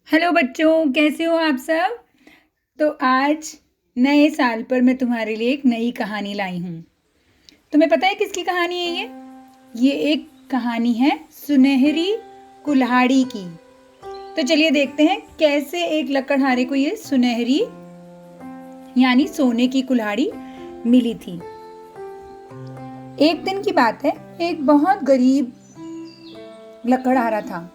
Hello बच्चों, कैसे हो आप सब। तो आज नए साल पर मैं तुम्हारे लिए एक नई कहानी लाई हूँ। तुम्हें पता है किसकी कहानी है ये एक कहानी है सुनहरी कुल्हाड़ी की। तो चलिए देखते हैं कैसे एक लकड़हारे को ये सुनहरी यानी सोने की कुल्हाड़ी मिली थी। एक दिन की बात है, एक बहुत गरीब लकड़हारा था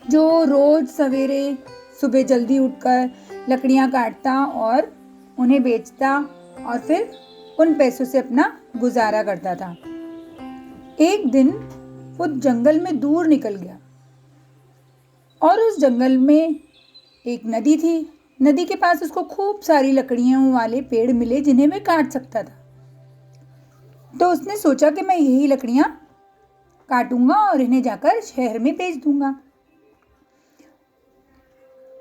जो रोज सवेरे सुबह जल्दी उठकर लकड़ियां काटता और उन्हें बेचता और फिर उन पैसों से अपना गुजारा करता था। एक दिन वो जंगल में दूर निकल गया और उस जंगल में एक नदी थी। नदी के पास उसको खूब सारी लकड़ियों वाले पेड़ मिले जिन्हें मैं काट सकता था। तो उसने सोचा कि मैं यही लकड़ियां काटूंगा और इन्हें जाकर शहर में बेच दूंगा।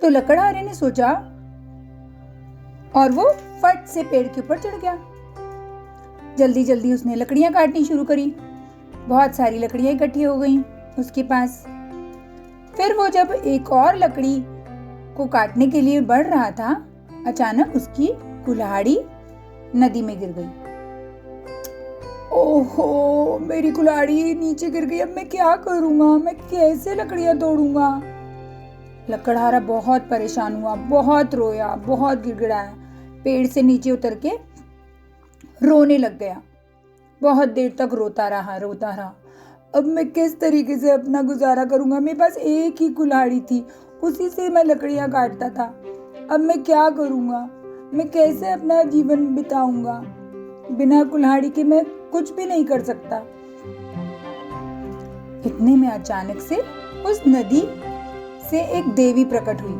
तो लकड़हारे ने सोचा और वो फट से पेड़ के ऊपर चढ़ गया। जल्दी जल्दी उसने लकड़ियां काटनी शुरू करी। बहुत सारी लकड़ियां इकट्ठी हो गईं उसके पास। फिर वो जब एक और लकड़ी को काटने के लिए बढ़ रहा था, अचानक उसकी कुल्हाड़ी नदी में गिर गई। ओहो, मेरी कुल्हाड़ी नीचे गिर गई। अब मैं क्या करूंगा? मैं कैसे लकड़ियां तोड़ूंगा? लकड़हारा बहुत परेशान हुआ, बहुत रोया, बहुत गिड़गिड़ाया। पेड़ से नीचे उतर के रोने लग गया। बहुत देर तक रोता रहा। अब मैं किस तरीके से अपना गुजारा करूंगा? मेरे पास एक ही कुल्हाड़ी थी, उसी से मैं लकड़ियां काटता था। अब मैं क्या करूंगा? मैं कैसे अपना जीवन बिताऊंगा? बिना कुल्हाड़ी के मैं कुछ भी नहीं कर सकता। इतने में अचानक से उस नदी से एक देवी प्रकट हुई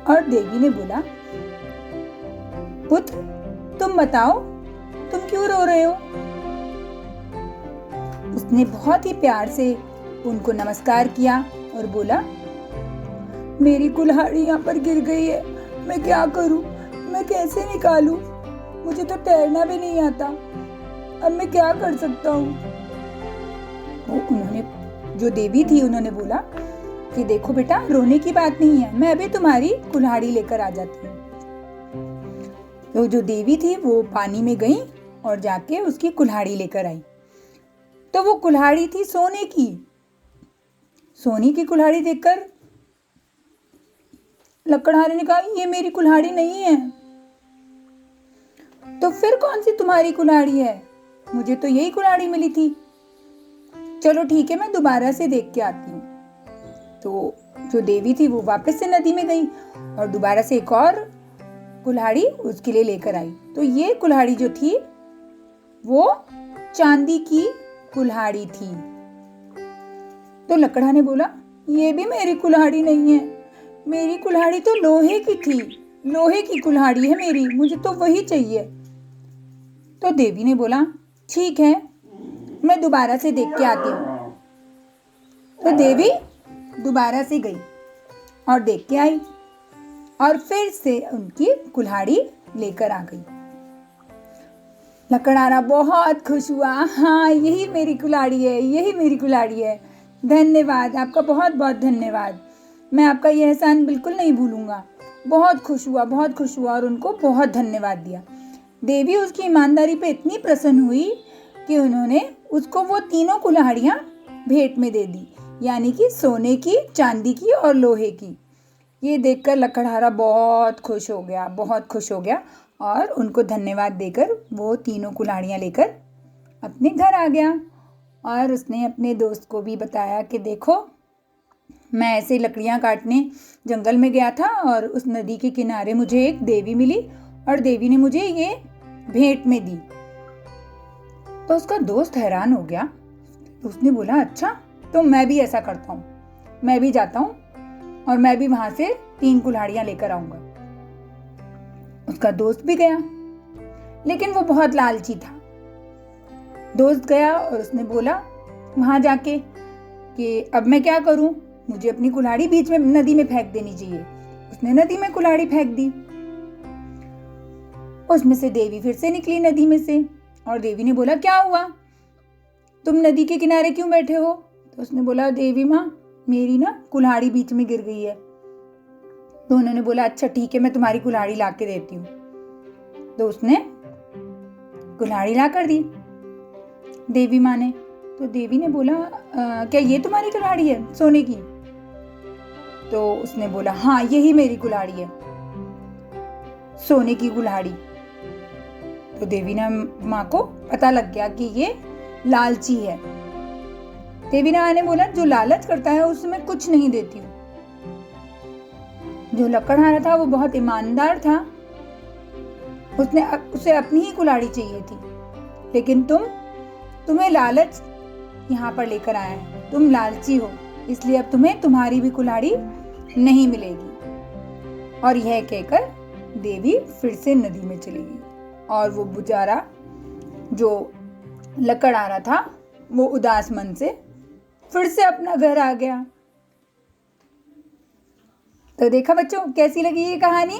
और देवी ने बोला, पुत्र, तुम बताओ, तुम क्यों रो रहे हो? उसने बहुत ही प्यार से उनको नमस्कार किया और बोला, मेरी कुल्हाड़ी यहाँ पर गिर गई है। मैं क्या करूं? मैं कैसे निकालूं? मुझे तो तैरना भी नहीं आता। अब मैं क्या कर सकता हूँ? उन्होंने, जो देवी थी, उन्होंने बोला कि देखो बेटा, रोने की बात नहीं है, मैं अभी तुम्हारी कुल्हाड़ी लेकर आ जाती हूँ। तो जो देवी थी वो पानी में गई और जाके उसकी कुल्हाड़ी लेकर आई। तो वो कुल्हाड़ी थी सोने की। सोने की कुल्हाड़ी देखकर लकड़हारे ने कहा, ये मेरी कुल्हाड़ी नहीं है। तो फिर कौन सी तुम्हारी कुल्हाड़ी है? मुझे तो यही कुल्हाड़ी मिली थी। चलो ठीक है, मैं दोबारा से देख के आती हूँ। तो जो देवी थी वो वापस से नदी में गई और दोबारा से एक और कुल्हाड़ी उसके लिए लेकर आई। तो ये कुल्हाड़ी जो थी वो चांदी की कुल्हाड़ी थी। तो लकड़ा ने बोला, ये भी मेरी कुल्हाड़ी नहीं है, मेरी कुल्हाड़ी तो लोहे की थी। लोहे की कुल्हाड़ी है मेरी, मुझे तो वही चाहिए। तो देवी ने बोला, ठीक है, मैं दोबारा से देख के आती हूँ। तो देवी दोबारा से गई और देख के आई और फिर से उनकी कुल्हाड़ी लेकर आ गई। लकड़हारा बहुत खुश हुआ। हाँ, यही मेरी कुल्हाड़ी है, यही मेरी कुल्हाड़ी है। धन्यवाद, आपका बहुत बहुत धन्यवाद। मैं आपका यह एहसान बिल्कुल नहीं भूलूंगा। बहुत खुश हुआ और उनको बहुत धन्यवाद दिया। देवी उसकी ईमानदारी पे इतनी प्रसन्न हुई कि उन्होंने उसको वो तीनों कुल्हाड़ियाँ भेंट में दे दी, यानी कि सोने की, चांदी की और लोहे की। ये देखकर लकड़हारा बहुत खुश हो गया और उनको धन्यवाद देकर वो तीनों कुल्हाड़ियाँ लेकर अपने घर आ गया। और उसने अपने दोस्त को भी बताया कि देखो, मैं ऐसे लकड़ियाँ काटने जंगल में गया था और उस नदी के किनारे मुझे एक देवी मिली और देवी ने मुझे ये भेंट में दी। तो उसका दोस्त हैरान हो गया। उसने बोला, अच्छा, तो मैं भी ऐसा करता हूँ, मैं भी जाता हूँ और मैं भी वहां से 3 कुल्हाड़ियां लेकर आऊंगा। उसका दोस्त भी गया, लेकिन वो बहुत लालची था। दोस्त गया और उसने बोला वहां जाके कि अब मैं क्या करूं, मुझे अपनी कुल्हाड़ी बीच में नदी में फेंक देनी चाहिए। उसने नदी में कुल्हाड़ी फेंक दी। उसमें से देवी फिर से निकली नदी में से और देवी ने बोला, क्या हुआ, तुम नदी के किनारे क्यों बैठे हो? तो उसने बोला, देवी माँ, मेरी ना कुल्हाड़ी बीच में गिर गई है। तो उन्होंने बोला अच्छा ठीक है, मैं तुम्हारी कुल्हाड़ी ला के देती हूँ। तो उसने कुल्हाड़ी ला कर दी देवी माँ ने। तो देवी ने बोला क्या ये तुम्हारी कुल्हाड़ी है सोने की? तो उसने बोला हाँ यही मेरी कुल्हाड़ी है, सोने की कुल्हाड़ी। तो देवी ने माँ को पता लग गया कि ये लालची है। देवी माँ ने बोला जो लालच करता है उसमें कुछ नहीं देती हूँ। जो लकड़हारा था वो बहुत ईमानदार था, उसे अपनी ही कुल्हाड़ी चाहिए थी, लेकिन तुम्हें लालच यहाँ पर लेकर आया है, तुम लालची हो, इसलिए अब तुम्हें तुम्हारी भी कुल्हाड़ी नहीं मिलेगी। और यह कहकर देवी फिर से नदी में चली गई और वो बेचारा जो लकड़हारा था वो उदास मन से फिर से अपना घर आ गया। तो देखा बच्चों, कैसी लगी ये कहानी?